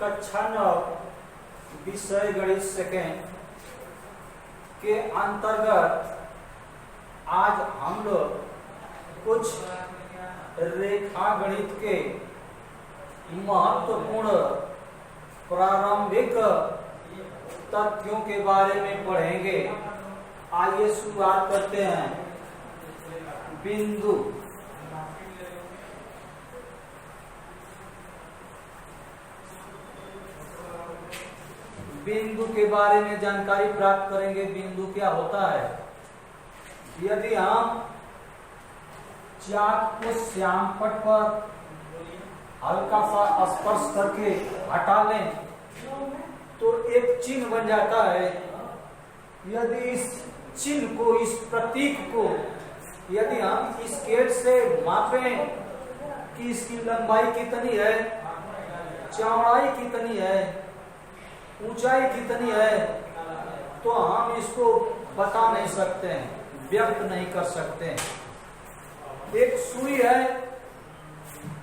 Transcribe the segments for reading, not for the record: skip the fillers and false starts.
कक्षा 9 विषय गणित सेकेंड के अंतर्गत आज हम लोग कुछ रेखा गणित के महत्वपूर्ण प्रारंभिक तथ्यों के बारे में पढ़ेंगे। आइए शुरुआत करते हैं। बिंदु। बिंदु के बारे में जानकारी प्राप्त करेंगे। बिंदु क्या होता है? यदि हम चाक को श्यामपट्ट पर हल्का सा स्पर्श करके हटा लें तो एक चिन्ह बन जाता है। यदि इस चिन्ह को, इस प्रतीक को यदि हम स्केल से मापें कि इसकी लंबाई कितनी है, चौड़ाई कितनी है, ऊंचाई कितनी है, तो हम इसको बता नहीं सकते हैं, व्यक्त नहीं कर सकते हैं। एक सुई है,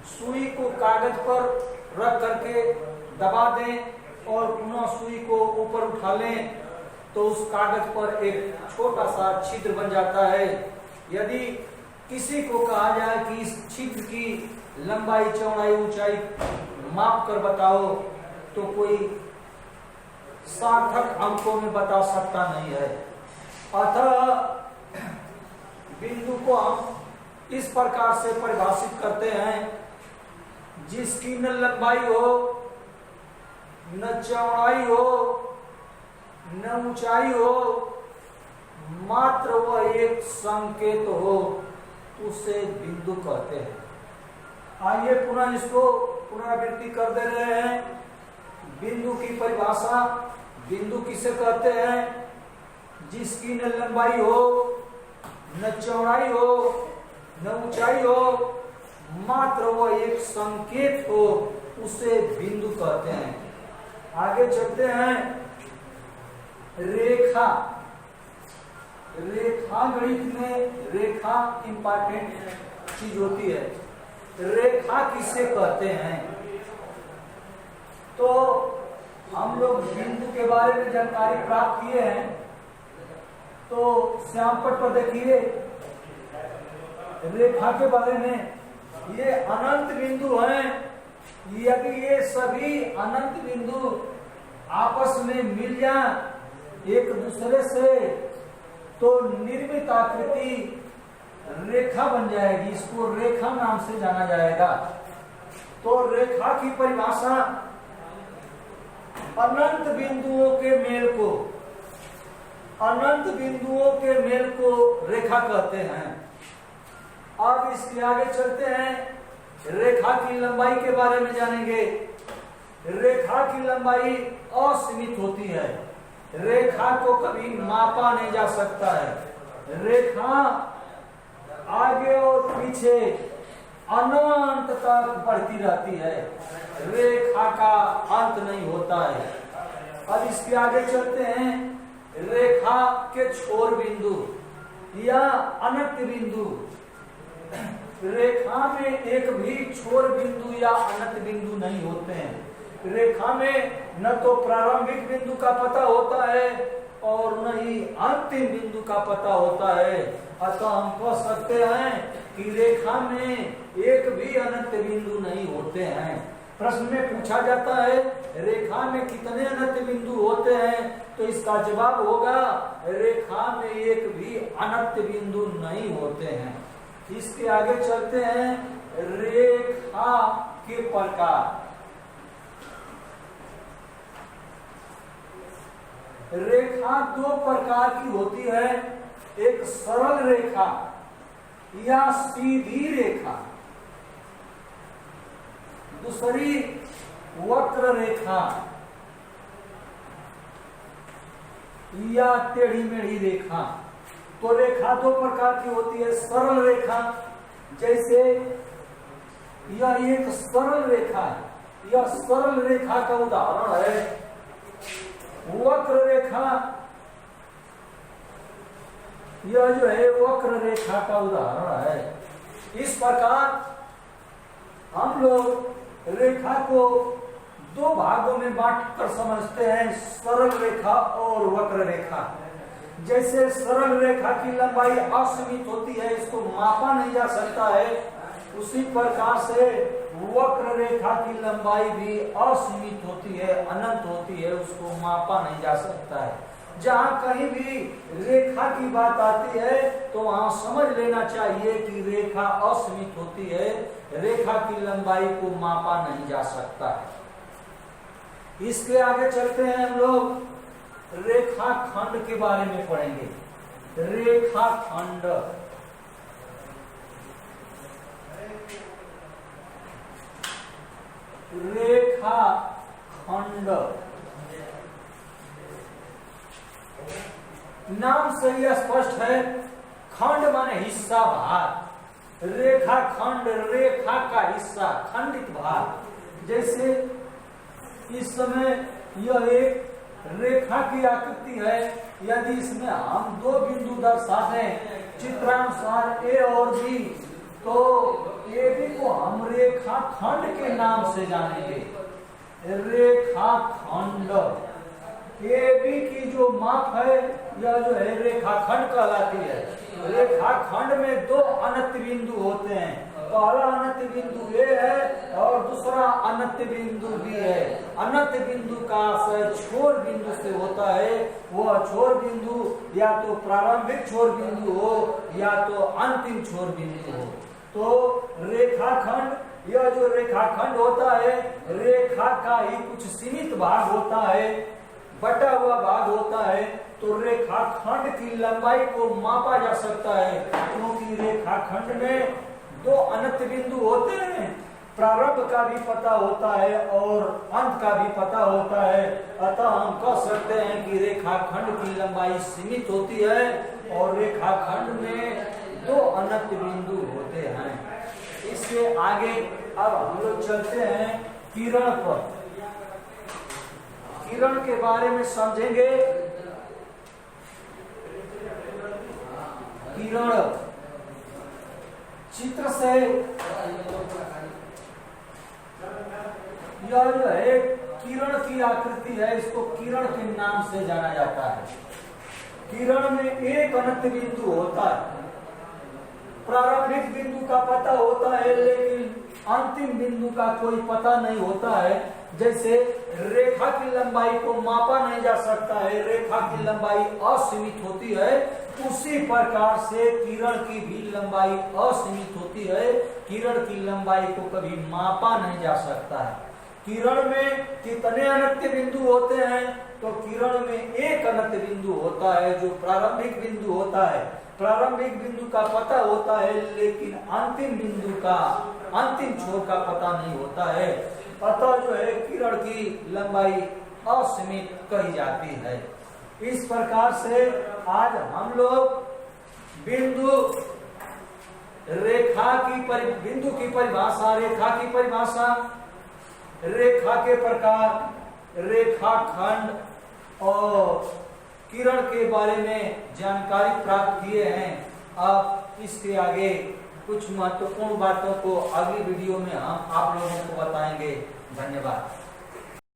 सुई को कागज पर रख करके दबा दें और पुनः सुई को ऊपर उठा लें तो उस कागज पर एक छोटा सा छिद्र बन जाता है। यदि किसी को कहा जाए कि इस छिद्र की लंबाई, चौड़ाई, ऊंचाई माप कर बताओ तो कोई सार्थक अंकों में बता सकता नहीं है। अतः बिंदु को हम इस प्रकार से परिभाषित करते हैं, जिसकी न लंबाई हो, न चौड़ाई हो, न ऊंचाई हो, मात्र वह एक संकेत हो, उसे बिंदु कहते हैं। आइए पुनः इसको पुनरावृत्ति कर दे रहे हैं। बिंदु की परिभाषा। बिंदु किसे कहते हैं? जिसकी न लंबाई हो, न चौड़ाई हो, न ऊंचाई हो, मात्र वह एक संकेत हो, उसे बिंदु कहते हैं। आगे चलते हैं। रेखा। रेखा गणित में रेखा इंपॉर्टेंट चीज होती है। रेखा किसे कहते हैं? तो हम लोग बिंदु के बारे में जानकारी प्राप्त किए हैं। तो श्यामपट्ट पर देखिए रेखा के बारे में, ये अनंत बिंदु हैं। यदि ये सभी अनंत बिंदु आपस में मिल जाएं एक दूसरे से तो निर्मित आकृति रेखा बन जाएगी। इसको रेखा नाम से जाना जाएगा। तो रेखा की परिभाषा अनंत बिंदुओं के मेल को, अनंत बिंदुओं के मेल को रेखा कहते हैं। अब इसके आगे चलते हैं। रेखा की लंबाई के बारे में जानेंगे। रेखा की लंबाई असीमित होती है। रेखा को कभी मापा नहीं जा सकता है। रेखा आगे और पीछे अनंत तक बढ़ती रहती है। रेखा का अंत नहीं होता है। अब इसके आगे चलते हैं। रेखा के छोर बिंदु या अनंत बिंदु। रेखा में एक भी छोर बिंदु या अनंत बिंदु नहीं होते हैं। रेखा में न तो प्रारंभिक बिंदु का पता होता है और न ही अंतिम बिंदु का पता होता है। अतः हम कह सकते हैं कि रेखा में एक भी अनंत बिंदु नहीं होते हैं। प्रश्न में पूछा जाता है रेखा में कितने अनंत बिंदु होते हैं, तो इसका जवाब होगा रेखा में एक भी अनंत बिंदु नहीं होते हैं। इसके आगे चलते हैं। रेखा के प्रकार। रेखा दो प्रकार की होती है। एक सरल रेखा या सीधी रेखा, दूसरी वक्र रेखा या टेढ़ी मेढ़ी रेखा। तो रेखा दो प्रकार की होती है। सरल रेखा, जैसे यह एक सरल रेखा है। यह सरल रेखा का उदाहरण है। वक्र रेखा, यह जो है वक्र रेखा का उदाहरण है। इस प्रकार हम लोग रेखा को दो भागों में बांटकर समझते हैं, सरल रेखा और वक्र रेखा। जैसे सरल रेखा की लंबाई असीमित होती है, इसको मापा नहीं जा सकता है, उसी प्रकार से वक्र रेखा की लंबाई भी असीमित होती है, अनंत होती है, उसको मापा नहीं जा सकता है। जहां कहीं भी रेखा की बात आती है तो वहां समझ लेना चाहिए कि रेखा असीमित होती है, रेखा की लंबाई को मापा नहीं जा सकता है। इसके आगे चलते हैं, हम लोग रेखाखंड के बारे में पढ़ेंगे। रेखाखंड, रेखाखंड नाम से यह स्पष्ट है, खंड माने हिस्सा, भाग। रेखाखंड रेखा का हिस्सा, खंडित भाग। जैसे इस समय यह एक रेखा की आकृति है, यदि इसमें हम दो बिंदु दर्शा दें चित्रानुसार ए और बी, तो ए बी को हम रेखाखंड के नाम से जानेंगे। रेखाखंड, ए बी की जो माप है यह जो है रेखाखंड कहलाती है। रेखाखंड में दो अनंत बिंदु होते हैं, पहला अनंत बिंदु ए है और दूसरा अनंत बिंदु बी है। अनंत बिंदु का आशय छोर बिंदु से होता है, वह छोर बिंदु या तो प्रारंभिक छोर बिंदु हो या तो अंतिम छोर बिंदु हो। तो रेखाखंड, यह जो रेखाखंड होता है, रेखा का ही कुछ सीमित भाग होता है, बटा हुआ भाग होता है। तो रेखाखंड की लंबाई को मापा जा सकता है, क्योंकि रेखाखंड में दो अनंत बिंदु होते हैं, प्रारंभ का भी पता होता है और अंत का भी पता होता है। अतः हम कह सकते हैं कि रेखाखंड की लंबाई सीमित होती है और रेखाखंड में दो अनंत बिंदु होते हैं। इससे आगे अब हम लोग चलते हैं किरण पर। किरण के बारे में समझेंगे। किरण चित्र से यह जो है किरण की आकृति है, इसको किरण के नाम से जाना जाता है। किरण में एक अनंत बिंदु होता है, प्रारंभिक बिंदु का पता होता है लेकिन अंतिम बिंदु का कोई पता नहीं होता है। जैसे रेखा की लंबाई को मापा नहीं जा सकता है, रेखा की लंबाई असीमित होती है, उसी प्रकार से किरण की भी लंबाई असीमित होती है। किरण की लंबाई को कभी मापा नहीं जा सकता है। किरण में कितने अनंत बिंदु होते हैं? तो किरण में एक अनंत बिंदु होता है जो प्रारंभिक बिंदु होता है। प्रारंभिक बिंदु का पता होता है लेकिन अंतिम बिंदु का, अंतिम छोर का पता नहीं होता है। अतः जो है किरण की लंबाई असीमित कही जाती है। इस प्रकार से आज हम लोग बिंदु, रेखा की बिंदु की परिभाषा, रेखा की परिभाषा, रेखा के प्रकार, रेखाखंड और किरण के बारे में जानकारी प्राप्त किए हैं। अब इसके आगे कुछ महत्वपूर्ण बातों को अगली वीडियो में हम आप लोगों को बताएंगे। धन्यवाद।